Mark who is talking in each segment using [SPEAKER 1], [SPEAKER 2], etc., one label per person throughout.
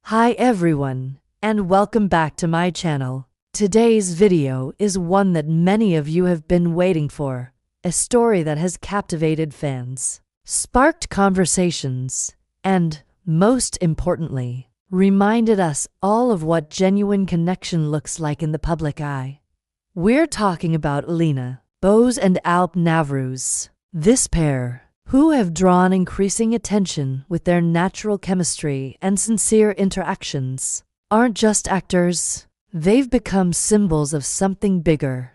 [SPEAKER 1] Hi everyone, and welcome back to my channel. Today's video is one that many of you have been waiting for, a story that has captivated fans, sparked conversations, and, most importantly, reminded us all of what genuine connection looks like in the public eye. We're talking about Alina, Boz and Alp Navruz. This pair, who have drawn increasing attention with their natural chemistry and sincere interactions, aren't just actors. They've become symbols of something bigger,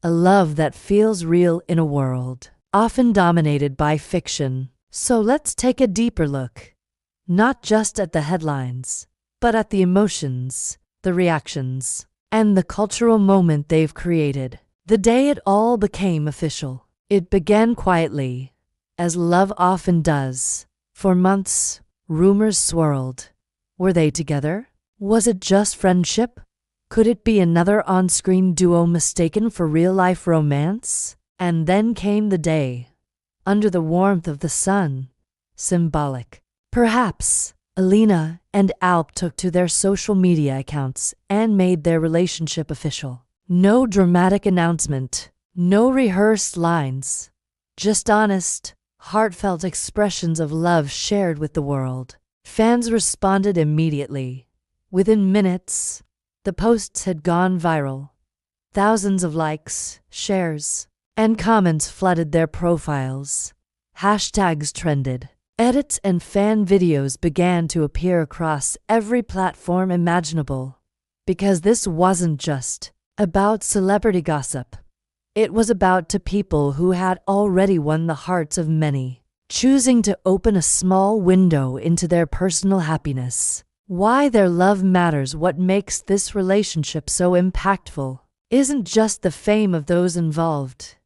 [SPEAKER 1] a love that feels real in a world often dominated by fiction. So let's take a deeper look, not just at the headlines, but at the emotions, the reactions, and the cultural moment they've created. The day it all became official, it began quietly, as love often does. For months, rumors swirled. Were they together? Was it just friendship? Could it be another on-screen duo mistaken for real-life romance? And then came the day, under the warmth of the sun, symbolic. Perhaps Alina and Alp took to their social media accounts and made their relationship official. No dramatic announcement, no rehearsed lines, just honest, heartfelt expressions of love shared with the world. Fans responded immediately. Within minutes, the posts had gone viral. Thousands of likes, shares, and comments flooded their profiles. Hashtags trended. Edits and fan videos began to appear across every platform imaginable. Because this wasn't just about celebrity gossip. It was about two people who had already won the hearts of many, choosing to open a small window into their personal happiness. Why their love matters. What makes this relationship so impactful isn't just the fame of those involved.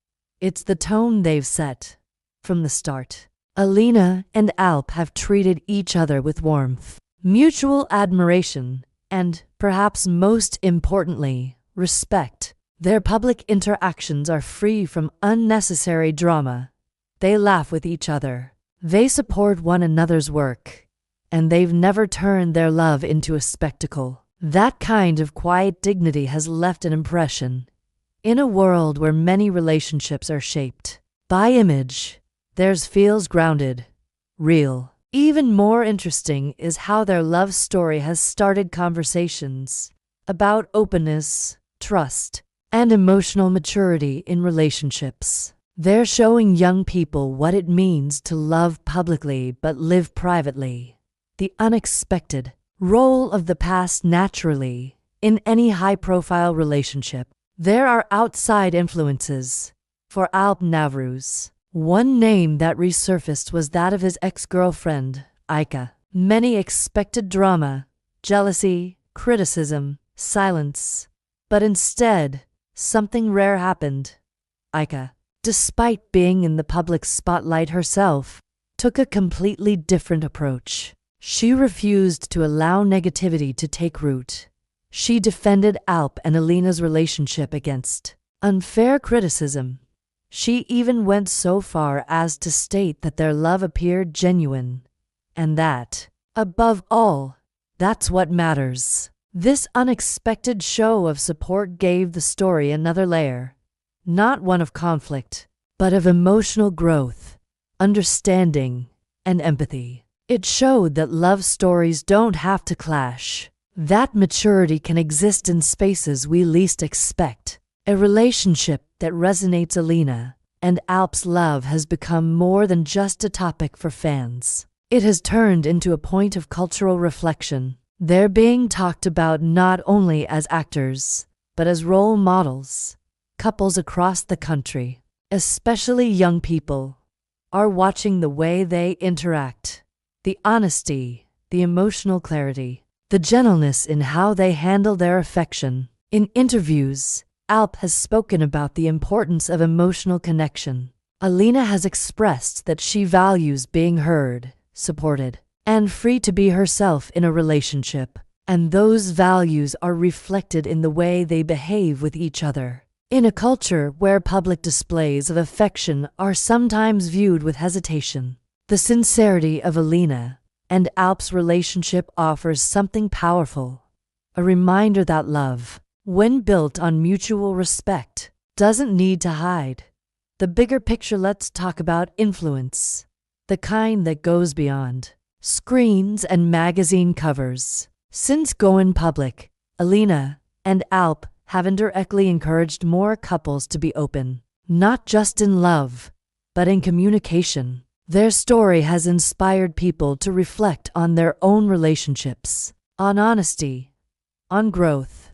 [SPEAKER 1] It's the tone they've set from the start. Alina and Alp have treated each other with warmth, mutual admiration, and, perhaps most importantly, respect. Their public interactions are free from unnecessary drama. They laugh with each other. They support one another's work. And they've never turned their love into a spectacle. That kind of quiet dignity has left an impression. In a world where many relationships are shaped by image, theirs feels grounded, real. Even more interesting is how their love story has started conversations about openness, trust, and emotional maturity in relationships. They're showing young people what it means to love publicly but live privately. The unexpected role of the past naturally in any high-profile relationship. There are outside influences. For Alp Navruz, one name that resurfaced was that of his ex-girlfriend, Aika. Many expected drama, jealousy, criticism, silence. But instead, something rare happened. Aika, despite being in the public spotlight herself, took a completely different approach. She refused to allow negativity to take root. She defended Alp and Alina's relationship against unfair criticism. She even went so far as to state that their love appeared genuine, and that, above all, that's what matters. This unexpected show of support gave the story another layer, not one of conflict, but of emotional growth, understanding, and empathy. It showed that love stories don't have to clash, that maturity can exist in spaces we least expect. A relationship that resonates. Alina and Alp's love has become more than just a topic for fans. It has turned into a point of cultural reflection. They're being talked about not only as actors, but as role models. Couples across the country, especially young people, are watching the way they interact. The honesty, the emotional clarity, the gentleness in how they handle their affection. In interviews, Alp has spoken about the importance of emotional connection. Alina has expressed that she values being heard, supported, and free to be herself in a relationship, and those values are reflected in the way they behave with each other. In a culture where public displays of affection are sometimes viewed with hesitation, the sincerity of Alina and Alp's relationship offers something powerful, a reminder that love, when built on mutual respect, doesn't need to hide. The bigger picture, let's talk about influence, the kind that goes beyond screens and magazine covers. Since going public, Alina and Alp have indirectly encouraged more couples to be open, not just in love, but in communication. Their story has inspired people to reflect on their own relationships, on honesty, on growth,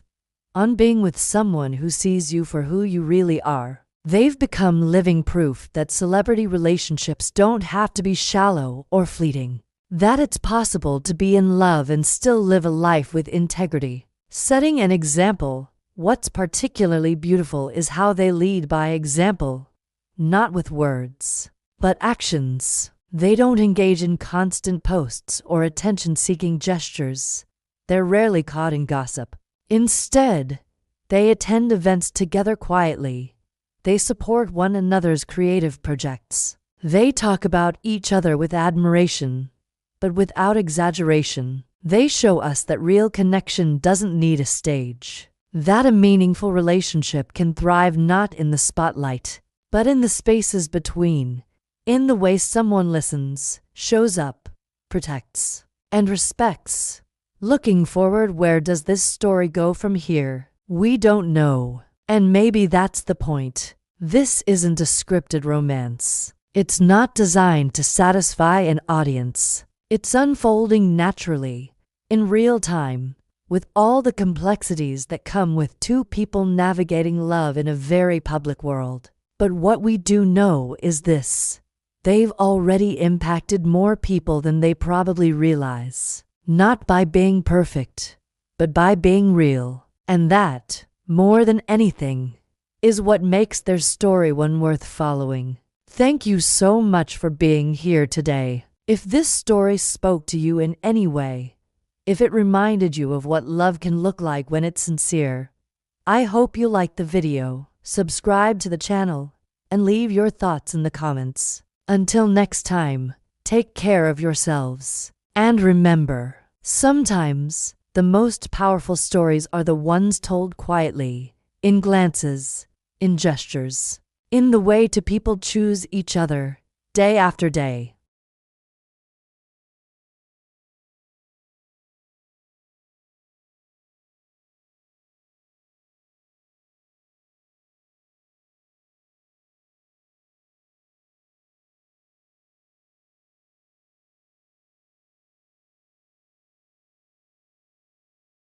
[SPEAKER 1] on being with someone who sees you for who you really are. They've become living proof that celebrity relationships don't have to be shallow or fleeting, that it's possible to be in love and still live a life with integrity. Setting an example, what's particularly beautiful is how they lead by example, not with words, but actions. They don't engage in constant posts or attention-seeking gestures. They're rarely caught in gossip. Instead, they attend events together quietly. They support one another's creative projects. They talk about each other with admiration, but without exaggeration. They show us that real connection doesn't need a stage, that a meaningful relationship can thrive not in the spotlight, but in the spaces between, in the way someone listens, shows up, protects, and respects. Looking forward, where does this story go from here? We don't know. And maybe that's the point. This isn't a scripted romance. It's not designed to satisfy an audience. It's unfolding naturally, in real time, with all the complexities that come with two people navigating love in a very public world. But what we do know is this: they've already impacted more people than they probably realize. Not by being perfect, but by being real. And that, more than anything, is what makes their story one worth following. Thank you so much for being here today. If this story spoke to you in any way, if it reminded you of what love can look like when it's sincere, I hope you liked the video, subscribe to the channel, and leave your thoughts in the comments. Until next time, take care of yourselves. And remember, sometimes the most powerful stories are the ones told quietly, in glances, in gestures, in the way two people choose each other, day after day.